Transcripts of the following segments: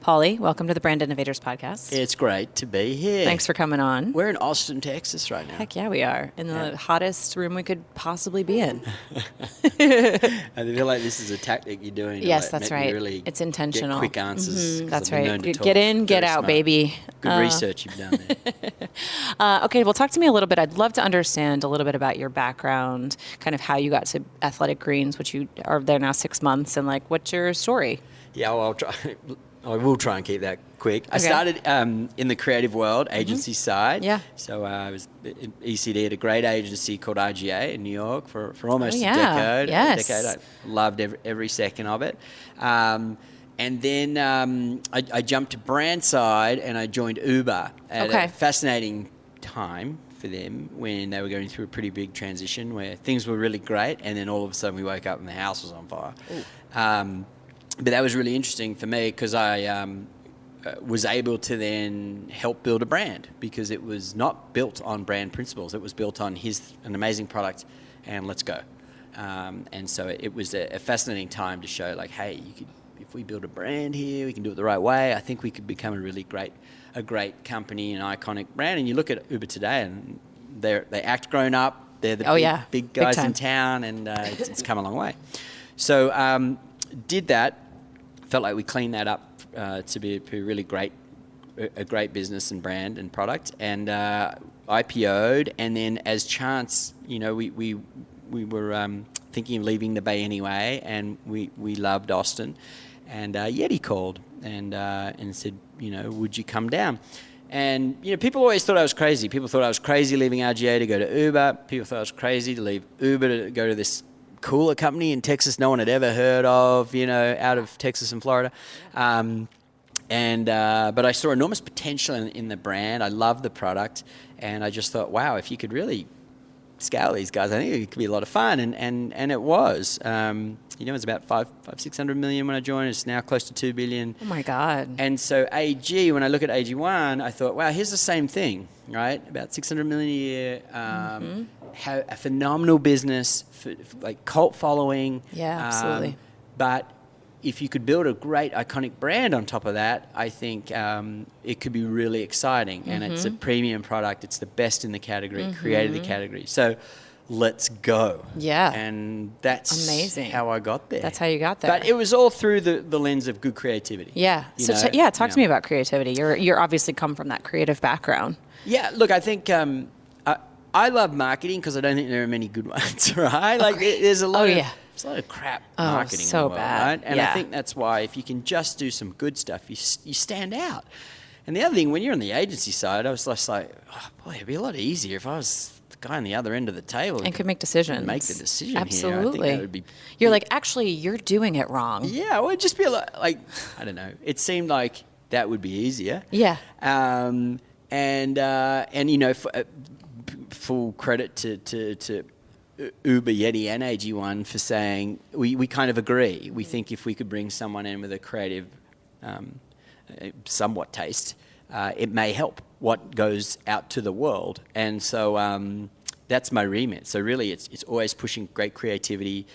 Paulie, welcome to the Brand Innovators Podcast. It's great to be here. Thanks for coming on. We're in Austin, Texas right now. Heck yeah, we are. In the hottest room we could possibly be in. I feel like this is a tactic you're doing. Yes, that's right. Really it's intentional. Get quick answers. That's right. Get in, get out, smart. baby. Good research you've done there. Okay, well, talk to me a little bit. I'd love to understand a little bit about your background, kind of how you got to Athletic Greens, which you are there now 6 months, and like, what's your story? Yeah, well, I will try and keep that quick. Okay. I started in the creative world, agency side. Yeah. So I was in ECD at a great agency called RGA in New York for almost a decade. Yes. I loved every second of it. And then I jumped to brand side and I joined Uber at a fascinating time for them when they were going through a pretty big transition where things were really great and then all of a sudden we woke up and the house was on fire. But that was really interesting for me because I was able to then help build a brand because it was not built on brand principles. It was built on an amazing product and let's go. And so it was a fascinating time to show like, hey, if we build a brand here, we can do it the right way. I think we could become a really great company, an iconic brand. And you look at Uber today and they act grown up. They're the big guys in town and it's come a long way. So did that. Felt like we cleaned that up to be a really great business and brand and product, and IPO'd. And then, as chance, we were thinking of leaving the Bay anyway, and we loved Austin, and YETI called and said, would you come down? And people always thought I was crazy. People thought I was crazy leaving RGA to go to Uber. People thought I was crazy to leave Uber to go to this cooler company in Texas no one had ever heard of, out of Texas and Florida. But I saw enormous potential in the brand. I loved the product. And I just thought, wow, if you could really scale these guys, I think it could be a lot of fun. And it was. It was about 600 million when I joined. It's now close to 2 billion. Oh, my God. And so AG, when I look at AG1, I thought, wow, here's the same thing, right? About 600 million a year. Have a phenomenal business, for like cult following. Yeah, absolutely. But if you could build a great iconic brand on top of that, I think it could be really exciting. And it's a premium product. It's the best in the category, created the category. So let's go. Yeah. And that's amazing. How I got there. That's how you got there. But it was all through the lens of good creativity. Yeah. Talk to me about creativity. You're obviously come from that creative background. Yeah, look, I think I love marketing because I don't think there are many good ones, right? Like there's a lot of crap marketing in the world, right? And I think that's why if you can just do some good stuff, you stand out. And the other thing, when you're on the agency side, I was just like, oh, boy, it'd be a lot easier if I was the guy on the other end of the table and could make decisions. Make the decision. Absolutely. Here. I think that would be. You're like, actually, you're doing it wrong. Yeah, well, it'd just be a lot, like, I don't know. It seemed like that would be easier. Yeah. Full credit to Uber, YETI and AG1 for saying we kind of agree. We think if we could bring someone in with a creative, somewhat taste, it may help what goes out to the world. And so that's my remit. So really it's always pushing great creativity.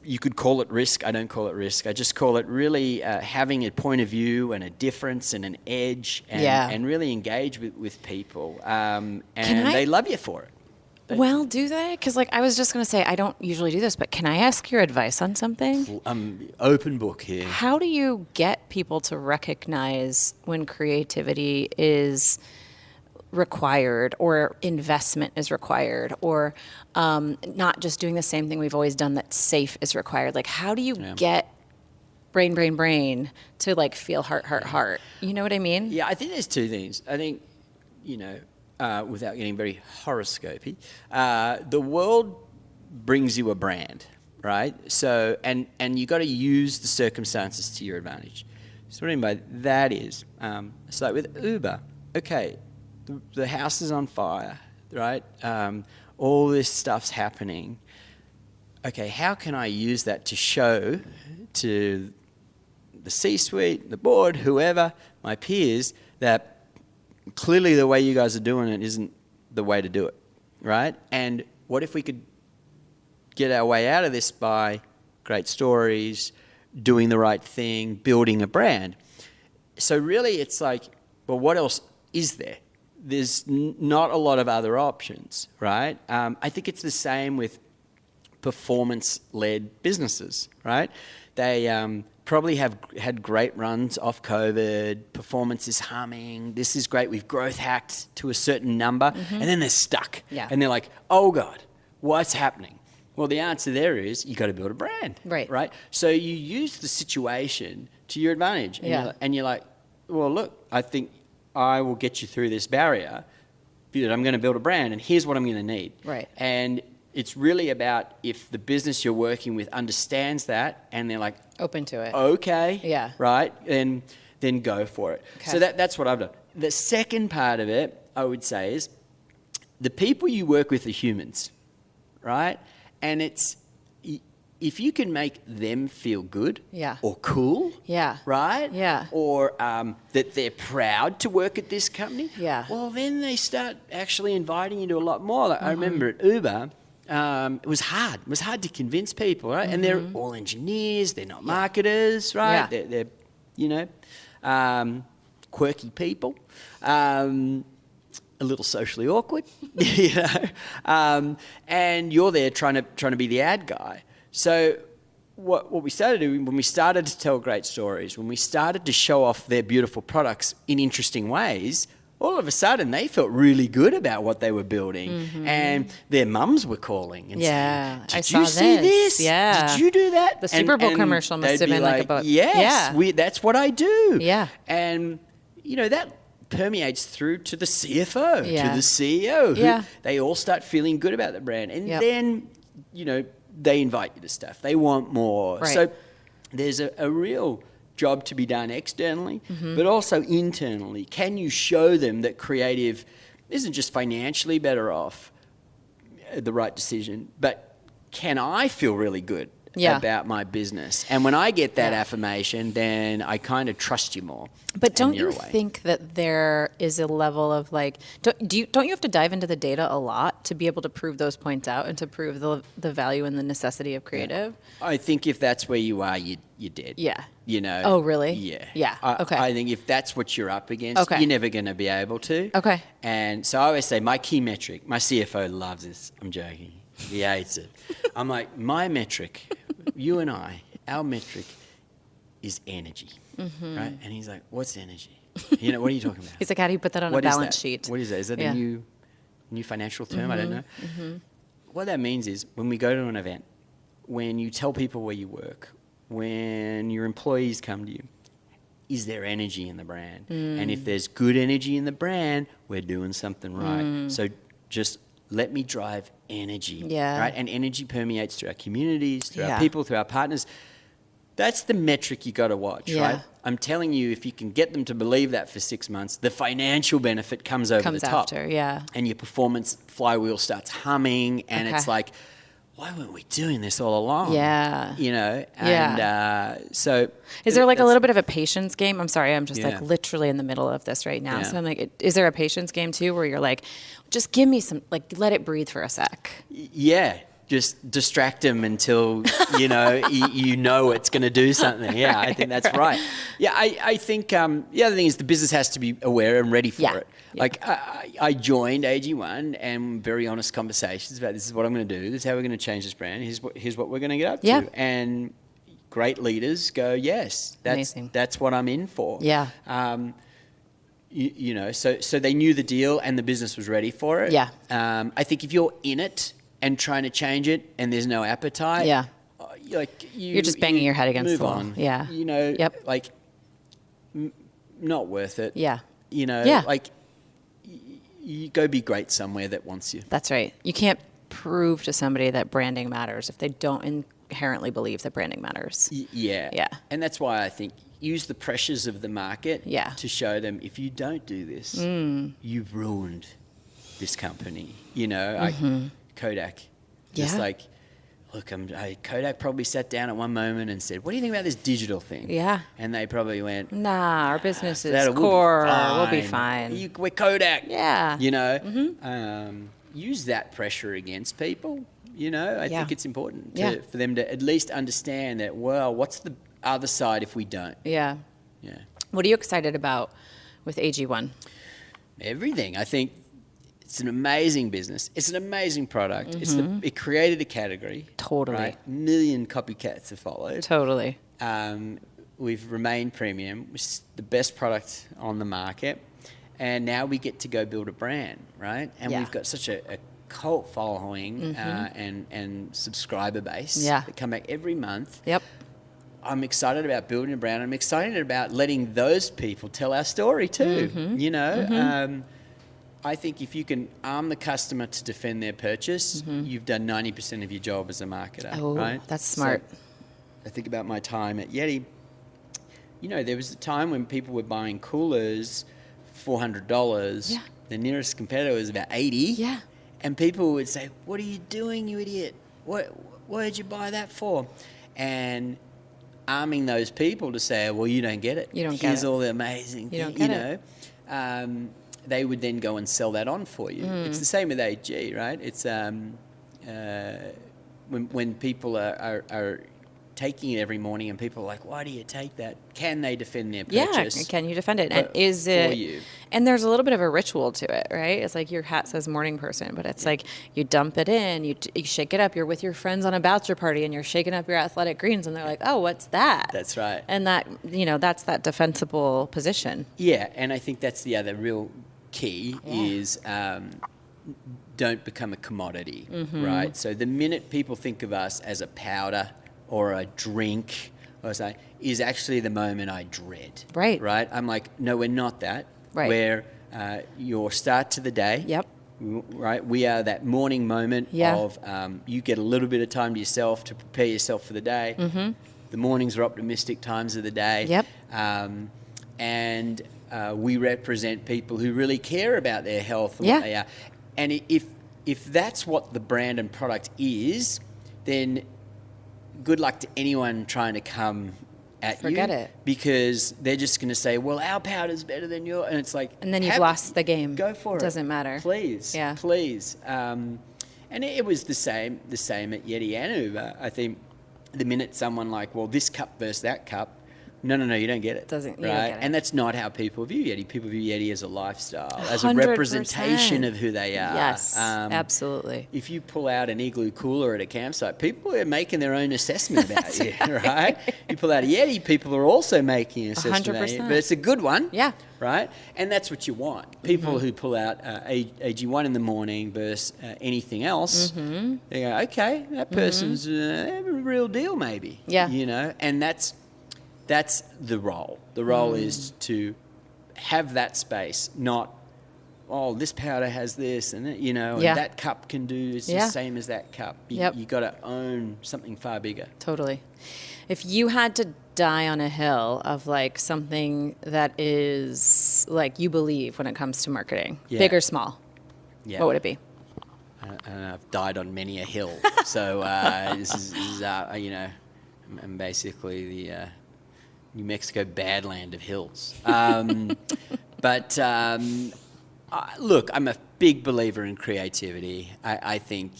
You could call it risk. I don't call it risk. I just call it really having a point of view and a difference and an edge and really engage with people. And they love you for it. Well, do they? Because I was just going to say, I don't usually do this, but can I ask your advice on something? Open book here. How do you get people to recognize when creativity is required or investment is required or not just doing the same thing we've always done that's safe is required? Like, how do you get brain to feel heart? You know what I mean? Yeah, I think there's two things. I think, without getting very horoscopy, the world brings you a brand, right? So, and you got to use the circumstances to your advantage. So what I mean by that is, it's like with Uber, okay, the house is on fire, right? All this stuff's happening. Okay, how can I use that to show to the C-suite, the board, whoever, my peers, that clearly the way you guys are doing it isn't the way to do it, right? And what if we could get our way out of this by great stories, doing the right thing, building a brand. So really it's like, well, what else is there? There's not a lot of other options, right? I think it's the same with performance-led businesses, right? They probably have had great runs off COVID. Performance is humming. This is great. We've growth hacked to a certain number, and then they're stuck. Yeah. And they're like, oh God, what's happening? Well, the answer there is you got to build a brand, right? So you use the situation to your advantage, and you're like, well, look, I think I will get you through this barrier, but I'm going to build a brand, and here's what I'm going to need. Right. And it's really about if the business you're working with understands that, and they're like open to it. Okay. Yeah. Right. Then go for it. Okay. So that's what I've done. The second part of it, I would say, is the people you work with are humans, right? And it's if you can make them feel good, or cool, right, or that they're proud to work at this company, well, then they start actually inviting you to a lot more. Like I remember at Uber. It was hard. It was hard to convince people, right? And they're all engineers. They're not marketers, right? They're quirky people, a little socially awkward, and you're there trying to be the ad guy. So what we started doing when we started to tell great stories, when we started to show off their beautiful products in interesting ways, all of a sudden they felt really good about what they were building, and their mums were calling and saying, "Did you see this? Yeah. Did you do that?" The Super Bowl commercial must have been like about that's what I do. Yeah, and that permeates through to the CFO, to the CEO. Who they all start feeling good about the brand, and then they invite you to stuff. They want more. Right. So there's a real job to be done externally, but also internally. Can you show them that creative isn't just financially better off, the right decision, but can I feel really good about my business? And when I get that affirmation, then I kind of trust you more. But don't you think that there is a level of like, don't you have to dive into the data a lot to be able to prove those points out and to prove the value and the necessity of creative? I think if that's where you are, you're dead. Yeah. Oh, really? Yeah. Yeah. Okay. I think if that's what you're up against, you're never going to be able to. Okay. And so I always say my key metric, my CFO loves this. I'm joking. He hates it. I'm like, my metric, you and I, our metric is energy. Right? And he's like, what's energy? What are you talking about? He's like, how do you put that on a balance sheet? What is that? Is that a new financial term? I don't know. What that means is when we go to an event, when you tell people where you work, when your employees come to you, is there energy in the brand? And if there's good energy in the brand, we're doing something right. So just let me drive energy. Right? And energy permeates through our communities, through our people, through our partners. That's the metric you got to watch, right? I'm telling you, if you can get them to believe that for 6 months, the financial benefit comes over the top. And your performance flywheel starts humming, and it's like, why weren't we doing this all along? So is there like a little bit of a patience game? I'm sorry, I'm just like literally in the middle of this right now. So I'm like, is there a patience game too, where you're like, just give me some, like, let it breathe for a sec? Just distract them until, you know it's going to do something. Yeah, I think that's right. Yeah, I think the other thing is the business has to be aware and ready for it. Like, I joined AG1 and very honest conversations about this is what I'm going to do. This is how we're going to change this brand. Here's what we're going to get up to. And great leaders go, yes, that's what I'm in for. So they knew the deal and the business was ready for it. I think if you're in it and trying to change it and there's no appetite, you're just banging your head against the wall. Like, not worth it. Like, you go be great somewhere that wants you. That's right. You can't prove to somebody that branding matters if they don't inherently believe that branding matters. And that's why I think use the pressures of the market to show them, if you don't do this, you've ruined this company. Like Kodak, like, look, Kodak probably sat down at one moment and said, what do you think about this digital thing? And they probably went, nah, our business is core. We'll be fine. We're Kodak. Yeah. Use that pressure against people. I think it's important for them to at least understand that, well, what's other side if we don't. Yeah. Yeah. What are you excited about with AG1? Everything. I think it's an amazing business. It's an amazing product. It created a category. Totally. Right? A million copycats have followed. Totally. We've remained premium, which is the best product on the market. And now we get to go build a brand, right? And we've got such a cult following and subscriber base that come back every month. Yep. I'm excited about building a brand. I'm excited about letting those people tell our story too. You know, I think if you can arm the customer to defend their purchase, you've done 90% of your job as a marketer. Oh, right? That's smart. So I think about my time at YETI. You know, there was a time when people were buying coolers $400. Yeah. The nearest competitor was about $80. Yeah. And people would say, "What are you doing, you idiot? What did you buy that for?" And arming those people to say, "Well, you don't get it. You don't get it. Here's all the amazing You things." don't get it. They would then go and sell that on for you. It's the same with AG, right? It's when people are taking it every morning and people are like, "Why do you take that?" Can they defend their purchase? Yeah, can you defend it? And is it? For you? And there's a little bit of a ritual to it, right? It's like your hat says morning person, but it's like you dump it in, you shake it up. You're with your friends on a bachelor party, and you're shaking up your athletic greens, and they're like, "Oh, what's that?" That's right. And that that's that defensible position. Yeah, and I think that's the other real key is don't become a commodity, right? So the minute people think of us as a powder or a drink or something, is actually the moment I dread. Right. Right? I'm like, no, we're not that. Right. We're your start to the day. Yep. Right? We are that morning moment of you get a little bit of time to yourself to prepare yourself for the day. The mornings are optimistic times of the day. Yep. And we represent people who really care about their health and what they are. And if that's what the brand and product is, then good luck to anyone trying to come at you. Forget it. Because they're just going to say, well, our powder's better than yours. And it's like... And then you've lost the game. Go for it. Doesn't matter. Please. Yeah. Please. And it was the same at YETI and Uber. I think the minute someone like, well, this cup versus that cup, no, you don't get it. You don't get it. And that's not how people view YETI. People view YETI as a lifestyle, as a 100%. Representation of who they are. Yes, absolutely. If you pull out an Igloo cooler at a campsite, people are making their own assessment about you, right? You pull out a YETI, people are also making an assessment about you. But it's a good one. Yeah. Right? And that's what you want. People who pull out AG1 in the morning versus anything else, they go, okay, that person's a real deal maybe. Yeah. You know, and that's the role. The role is to have that space, not, oh, this powder has this and that, and that cup can do, it's the same as that cup. You got to own something far bigger. Totally. If you had to die on a hill of like something that is like you believe when it comes to marketing, big or small, what would it be? I've died on many a hill. So this is I'm basically the New Mexico badland of hills. Look, I'm a big believer in creativity. I think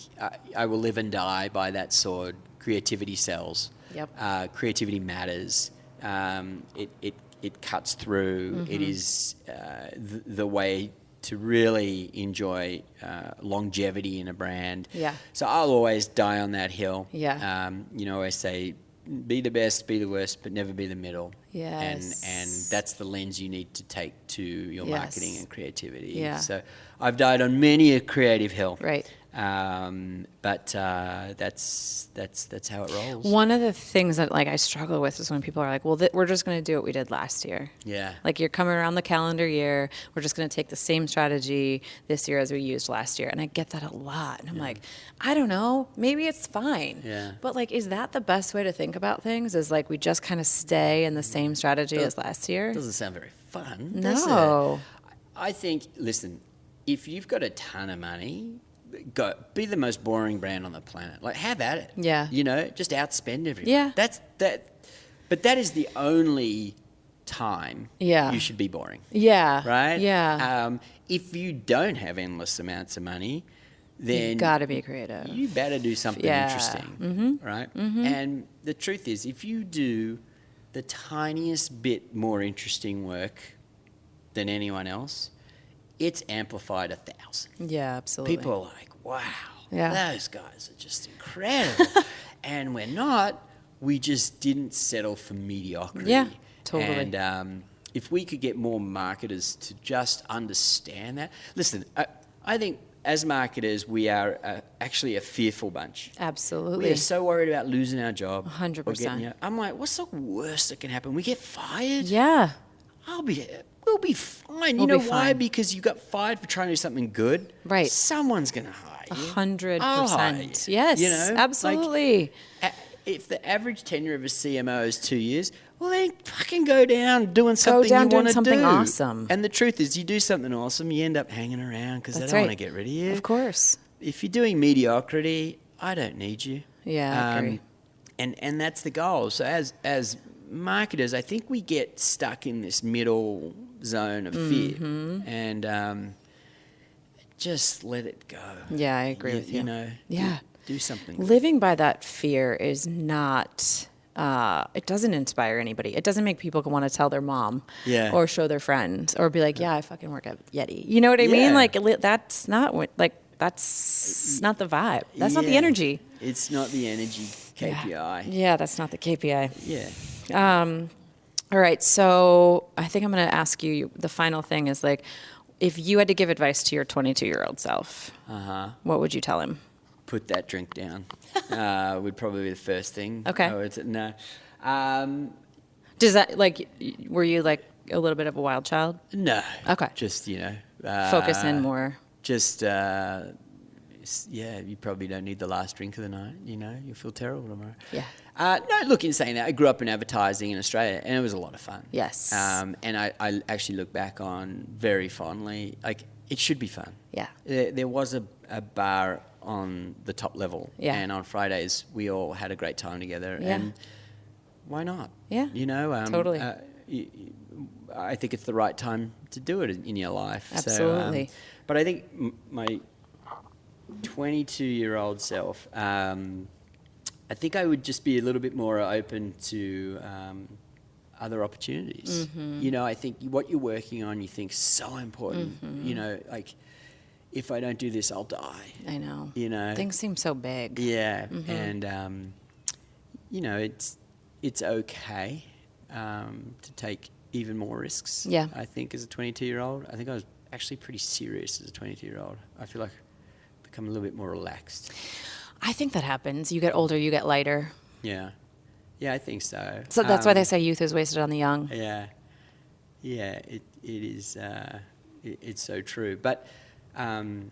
I will live and die by that sword. Creativity sells. Yep. Creativity matters. It cuts through. It is the way to really enjoy longevity in a brand. Yeah. So I'll always die on that hill. Yeah. I say, be the best, be the worst, but never be the middle. Yes. And that's the lens you need to take to your marketing and creativity. Yeah. So I've died on many a creative hill. Right. But that's how it rolls. One of the things that like I struggle with is when people are like, well, we're just going to do what we did last year. Yeah. Like you're coming around the calendar year. We're just going to take the same strategy this year as we used last year. And I get that a lot. And I'm like, I don't know, maybe it's fine. Yeah. But like, is that the best way to think about things? Is like, we just kind of stay in the same strategy as last year? Doesn't sound very fun. No. Does it? I think, listen, if you've got a ton of money, go be the most boring brand on the planet. Like, have at it. Yeah. Just outspend everyone. Yeah. But that is the only time you should be boring. Yeah. Right? Yeah. If you don't have endless amounts of money, then you got to be creative. You better do something interesting. Right? And the truth is, if you do the tiniest bit more interesting work than anyone else, it's amplified 1,000. Yeah, absolutely. People are like, wow, Yeah. those guys are just incredible. And we're not. We just didn't settle for mediocrity. Yeah, totally. And if we could get more marketers to just understand that. Listen, I think as marketers, we are actually a fearful bunch. Absolutely. We are so worried about losing our job. 100%. I'm like, what's the worst that can happen? We get fired? Yeah. We'll be fine. We'll you know be why? fine. Because you got fired for trying to do something good. Right. Someone's going to hire you. 100%. Yes, You know? absolutely. If the average tenure of a CMO is 2 years, well, then fucking go down doing something down you doing want to something do. awesome. And the truth is, you do something awesome, you end up hanging around because they That's don't right. want to get rid of you. Of course. If you're doing mediocrity, I don't need you. Yeah, I agree. And that's the goal. So as marketers, I think we get stuck in this middle zone of fear, and just let it go. Yeah, I agree with you. You know, Yeah. do something. Living by that fear is not, it doesn't inspire anybody. It doesn't make people want to tell their mom Yeah. or show their friends or be like, yeah, I fucking work at YETI. You know what I Yeah. mean? Like, that's not what, like, that's not the vibe. That's not the Yeah. energy. It's not the energy KPI. Yeah, that's not the KPI. Yeah. All right, so I think I'm going to ask you, the final thing is like, if you had to give advice to your 22-year-old self, what would you tell him? Put that drink down. Would probably be the first thing. Okay. No. Does that, like, were you like a little bit of a wild child? No. Okay. Just, Focus in more. Just, you probably don't need the last drink of the night. You'll feel terrible tomorrow. Yeah. No, look, in saying that, I grew up in advertising in Australia, and it was a lot of fun. Yes. And I actually look back on very fondly. Like, it should be fun. Yeah. There was a bar on the top level. Yeah. And on Fridays, we all had a great time together. Yeah. And why not? Yeah. Totally. I think it's the right time to do it in your life. Absolutely. So, but I think my 22-year-old self, I think I would just be a little bit more open to other opportunities. I think what you're working on, you think so important. Like, if I don't do this, I'll die. I know. Things seem so big. Yeah, and it's okay to take even more risks. Yeah. I think as a 22-year-old, I think I was actually pretty serious as a 22-year-old. I feel like I've become a little bit more relaxed. I think that happens. You get older, you get lighter. Yeah, I think so. So that's why they say youth is wasted on the young. Yeah, it is. It's so true. But no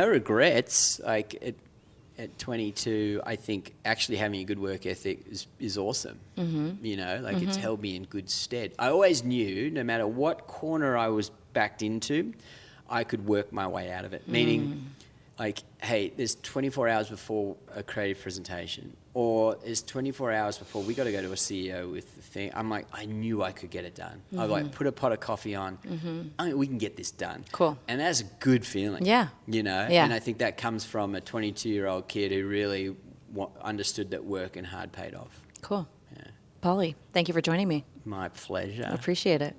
regrets. Like at 22, I think actually having a good work ethic is awesome. It's held me in good stead. I always knew no matter what corner I was backed into, I could work my way out of it. Meaning, like, hey, there's 24 hours before a creative presentation, or there's 24 hours before we got to go to a CEO with the thing. I'm like, I knew I could get it done. I'd like put a pot of coffee on. We can get this done. Cool. And that's a good feeling. Yeah. Yeah. And I think that comes from a 22-year-old kid who really understood that work and hard paid off. Cool. Yeah. Paulie, thank you for joining me. My pleasure. I appreciate it.